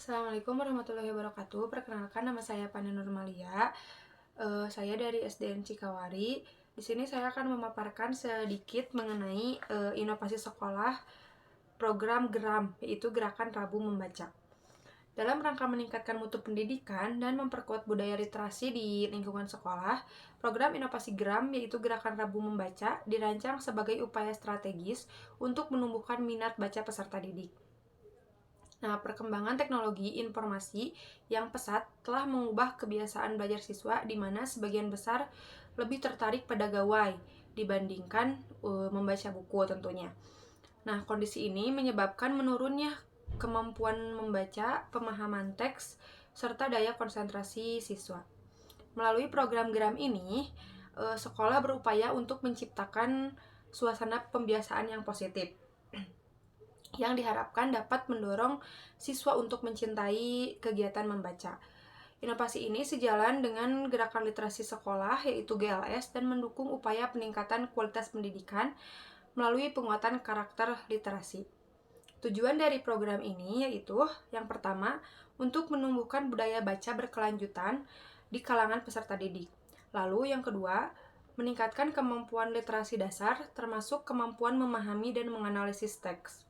Assalamualaikum warahmatullahi wabarakatuh. Perkenalkan, nama saya Pani Nurmalia. Saya dari SDN Cikawari. Di sini saya akan memaparkan sedikit mengenai inovasi sekolah program GERAM, yaitu Gerakan Rabu Membaca. Dalam rangka meningkatkan mutu pendidikan dan memperkuat budaya literasi di lingkungan sekolah, program inovasi GERAM, yaitu Gerakan Rabu Membaca, dirancang sebagai upaya strategis untuk menumbuhkan minat baca peserta didik. Nah, perkembangan teknologi informasi yang pesat telah mengubah kebiasaan belajar siswa, di mana sebagian besar lebih tertarik pada gawai dibandingkan membaca buku tentunya. Nah, kondisi ini menyebabkan menurunnya kemampuan membaca, pemahaman teks, serta daya konsentrasi siswa. Melalui program geram ini, sekolah berupaya untuk menciptakan suasana pembiasaan yang positif yang diharapkan dapat mendorong siswa untuk mencintai kegiatan membaca. Inovasi ini sejalan dengan gerakan literasi sekolah, yaitu GLS, dan mendukung upaya peningkatan kualitas pendidikan melalui penguatan karakter literasi. Tujuan dari program ini yaitu, yang pertama, untuk menumbuhkan budaya baca berkelanjutan di kalangan peserta didik. Lalu yang kedua, meningkatkan kemampuan literasi dasar, termasuk kemampuan memahami dan menganalisis teks.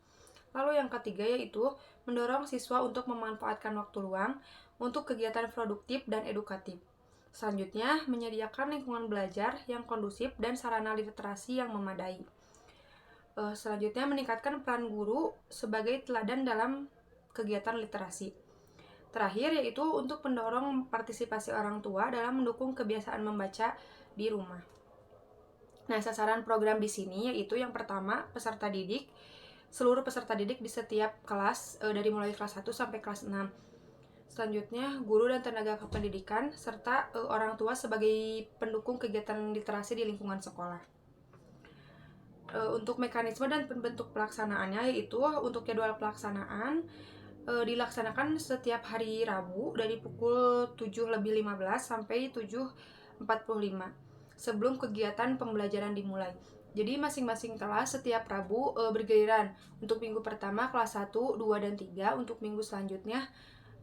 Lalu yang ketiga yaitu mendorong siswa untuk memanfaatkan waktu luang untuk kegiatan produktif dan edukatif. Selanjutnya, menyediakan lingkungan belajar yang kondusif dan sarana literasi yang memadai. Selanjutnya, meningkatkan peran guru sebagai teladan dalam kegiatan literasi. Terakhir yaitu untuk mendorong partisipasi orang tua dalam mendukung kebiasaan membaca di rumah. Nah, sasaran program di sini yaitu yang pertama, peserta didik. Seluruh peserta didik di setiap kelas, dari mulai kelas 1 sampai kelas 6. Selanjutnya, guru dan tenaga kependidikan serta orang tua sebagai pendukung kegiatan literasi di lingkungan sekolah. Untuk mekanisme dan bentuk pelaksanaannya yaitu untuk jadwal pelaksanaan dilaksanakan setiap hari Rabu dari pukul 7.15 sampai 7.45 sebelum kegiatan pembelajaran dimulai. Jadi masing-masing kelas setiap Rabu bergiliran. Untuk minggu pertama kelas 1, 2, dan 3, untuk minggu selanjutnya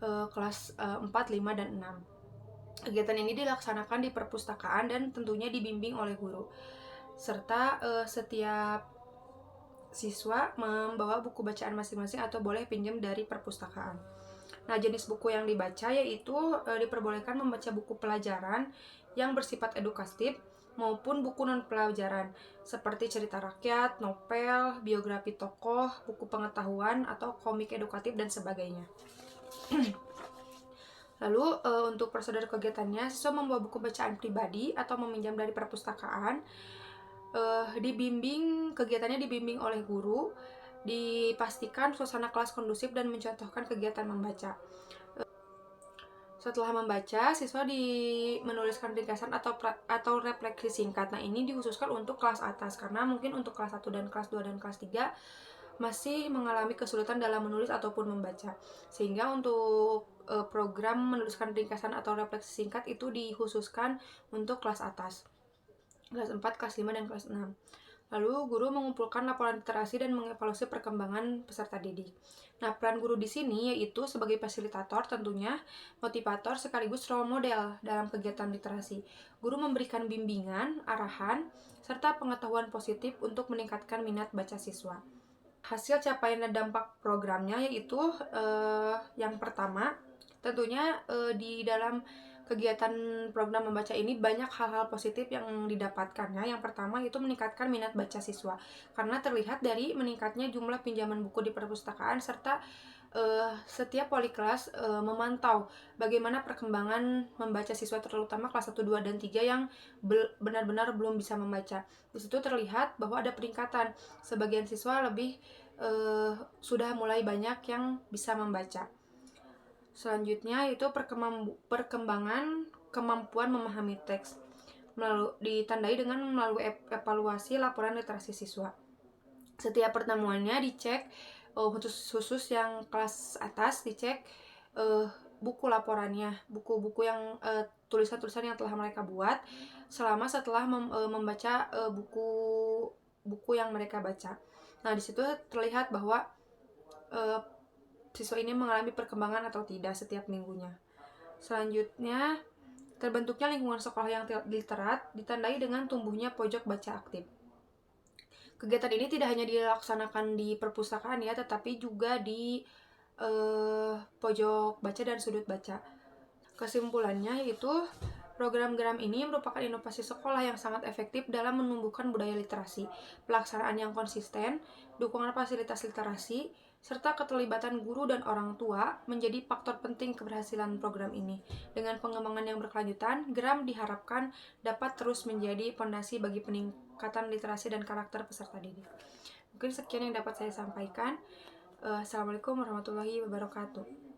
kelas 4, 5, dan 6. Kegiatan ini dilaksanakan di perpustakaan dan tentunya dibimbing oleh guru. Serta setiap siswa membawa buku bacaan masing-masing atau boleh pinjam dari perpustakaan. Nah, jenis buku yang dibaca yaitu diperbolehkan membaca buku pelajaran yang bersifat edukatif maupun buku non-pelajaran seperti cerita rakyat, novel, biografi tokoh, buku pengetahuan, atau komik edukatif, dan sebagainya. Lalu untuk prosedur kegiatannya, siswa membawa buku bacaan pribadi atau meminjam dari perpustakaan. Kegiatannya dibimbing oleh guru, dipastikan suasana kelas kondusif dan mencontohkan kegiatan membaca. Setelah membaca, siswa menuliskan ringkasan atau refleksi singkat. Nah, ini dikhususkan untuk kelas atas karena mungkin untuk kelas 1 dan kelas 2 dan kelas 3 masih mengalami kesulitan dalam menulis ataupun membaca. Sehingga untuk program menuliskan ringkasan atau refleksi singkat itu dikhususkan untuk kelas atas. Kelas 4, kelas 5, dan kelas 6. Lalu guru mengumpulkan laporan literasi dan mengevaluasi perkembangan peserta didik. Nah, peran guru di sini yaitu sebagai fasilitator tentunya, motivator sekaligus role model dalam kegiatan literasi. Guru memberikan bimbingan, arahan, serta pengetahuan positif untuk meningkatkan minat baca siswa. Hasil capaian dan dampak programnya yaitu yang pertama, tentunya di dalam kegiatan program membaca ini banyak hal-hal positif yang didapatkan ya. Yang pertama itu meningkatkan minat baca siswa karena terlihat dari meningkatnya jumlah pinjaman buku di perpustakaan serta setiap wali kelas memantau bagaimana perkembangan membaca siswa terutama kelas 1, 2, dan 3 yang benar-benar belum bisa membaca. Di situ terlihat bahwa ada peningkatan. Sebagian siswa lebih sudah mulai banyak yang bisa membaca. Selanjutnya itu perkembangan kemampuan memahami teks ditandai dengan melalui evaluasi laporan literasi siswa. Setiap pertemuannya dicek, khusus yang kelas atas dicek buku laporannya, buku-buku yang tulisan-tulisan yang telah mereka buat setelah membaca buku yang mereka baca. Nah, di situ terlihat bahwa siswa ini mengalami perkembangan atau tidak setiap minggunya. Selanjutnya, terbentuknya lingkungan sekolah yang literat ditandai dengan tumbuhnya pojok baca aktif. Kegiatan ini tidak hanya dilaksanakan di perpustakaan ya, tetapi juga di pojok baca dan sudut baca. Kesimpulannya yaitu program-program ini merupakan inovasi sekolah yang sangat efektif dalam menumbuhkan budaya literasi, pelaksanaan yang konsisten, dukungan fasilitas literasi, serta keterlibatan guru dan orang tua menjadi faktor penting keberhasilan program ini. Dengan pengembangan yang berkelanjutan, GRAM diharapkan dapat terus menjadi fondasi bagi peningkatan literasi dan karakter peserta didik. Mungkin sekian yang dapat saya sampaikan. Assalamualaikum warahmatullahi wabarakatuh.